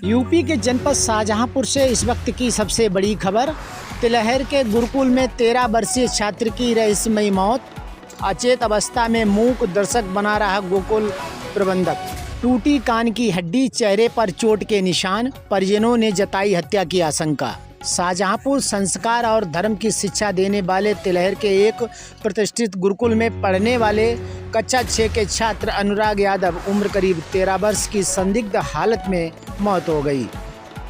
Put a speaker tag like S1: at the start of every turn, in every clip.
S1: UP के जनपद शाहजहांपुर से इस वक्त की सबसे बड़ी खबर। तिलहर के गुरुकुल में 13 वर्षीय छात्र की रहस्यमयी मौत। अचेत अवस्था में मूक दर्शक बना रहा गुरुकुल प्रबंधक। टूटी कान की हड्डी, चेहरे पर चोट के निशान, परिजनों ने जताई हत्या की आशंका। शाहजहांपुर संस्कार और धर्म की शिक्षा देने वाले तिलहर के एक प्रतिष्ठित गुरुकुल में पढ़ने वाले कक्षा 6 के छात्र अनुराग यादव उम्र करीब 13 वर्ष की संदिग्ध हालत में मौत हो गई।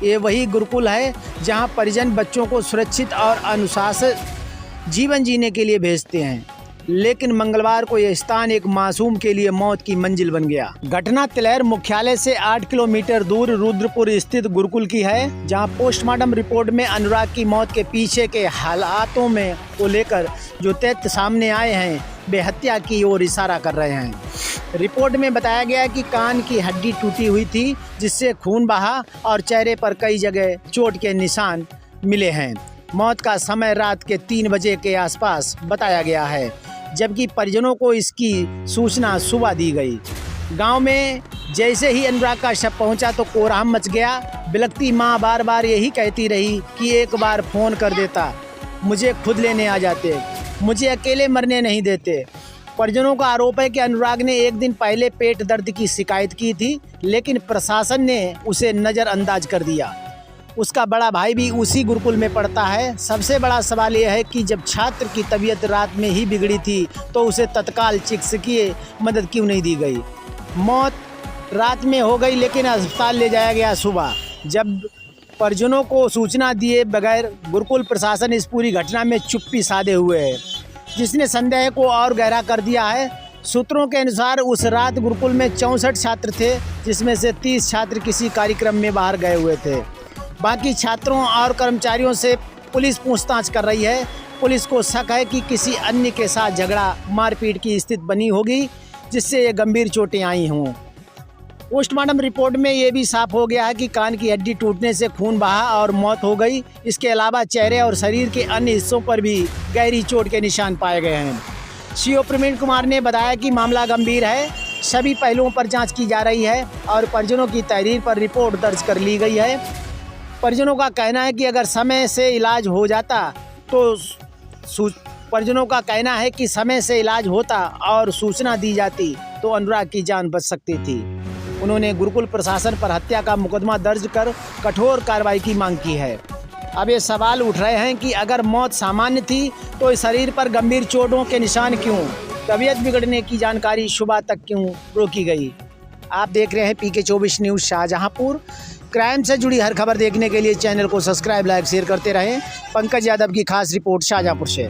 S1: ये वही गुरुकुल है जहां परिजन बच्चों को सुरक्षित और अनुशासित जीवन जीने के लिए भेजते हैं, लेकिन मंगलवार को यह स्थान एक मासूम के लिए मौत की मंजिल बन गया। घटना तिलहर मुख्यालय से 8 किलोमीटर दूर रुद्रपुर स्थित गुरुकुल की है, जहां पोस्टमार्टम रिपोर्ट में अनुराग की मौत के पीछे के हालातों में को लेकर जो तथ्य सामने आए हैं वे हत्या की ओर इशारा कर रहे हैं। रिपोर्ट में बताया गया कि कान की हड्डी टूटी हुई थी, जिससे खून बहा और चेहरे पर कई जगह चोट के निशान मिले हैं। मौत का समय रात के 3 बजे के आसपास बताया गया है, जबकि परिजनों को इसकी सूचना सुबह दी गई। गांव में जैसे ही अनुराग का शव पहुंचा तो कोहराम मच गया। बिलखती मां बार बार यही कहती रही कि एक बार फ़ोन कर देता, मुझे खुद लेने आ जाते, मुझे अकेले मरने नहीं देते। परिजनों का आरोप है कि अनुराग ने एक दिन पहले पेट दर्द की शिकायत की थी, लेकिन प्रशासन ने उसे नज़रअंदाज कर दिया। उसका बड़ा भाई भी उसी गुरुकुल में पढ़ता है। सबसे बड़ा सवाल यह है कि जब छात्र की तबीयत रात में ही बिगड़ी थी तो उसे तत्काल चिकित्सकीय मदद क्यों नहीं दी गई। मौत रात में हो गई, लेकिन अस्पताल ले जाया गया सुबह। जब परिजनों को सूचना दिए बगैर गुरुकुल प्रशासन इस पूरी घटना में चुप्पी साधे हुए है, जिसने संदेह को और गहरा कर दिया है। सूत्रों के अनुसार उस रात गुरुकुल में 64 छात्र थे, जिसमें से 30 छात्र किसी कार्यक्रम में बाहर गए हुए थे। बाकी छात्रों और कर्मचारियों से पुलिस पूछताछ कर रही है। पुलिस को शक है कि किसी अन्य के साथ झगड़ा मारपीट की स्थिति बनी होगी, जिससे ये गंभीर चोटें आई हों। पोस्टमार्टम रिपोर्ट में ये भी साफ हो गया है कि कान की हड्डी टूटने से खून बहा और मौत हो गई। इसके अलावा चेहरे और शरीर के अन्य हिस्सों पर भी गहरी चोट के निशान पाए गए हैं। सीओ प्रवीण कुमार ने बताया कि मामला गंभीर है, सभी पहलुओं पर जाँच की जा रही है और परिजनों की तहरीर पर रिपोर्ट दर्ज कर ली गई है। परिजनों का कहना है कि अगर समय से इलाज हो जाता तो समय से इलाज होता और सूचना दी जाती तो अनुराग की जान बच सकती थी। उन्होंने गुरुकुल प्रशासन पर हत्या का मुकदमा दर्ज कर कठोर कार्रवाई की मांग की है। अब ये सवाल उठ रहे हैं कि अगर मौत सामान्य थी तो शरीर पर गंभीर चोटों के निशान क्यों, तबीयत बिगड़ने की जानकारी सुबह तक क्यों रोकी गई। आप देख रहे हैं PK 24 न्यूज़ शाहजहांपुर। क्राइम से जुड़ी हर खबर देखने के लिए चैनल को सब्सक्राइब, लाइक, शेयर करते रहें। पंकज यादव की खास रिपोर्ट शाहजहांपुर से।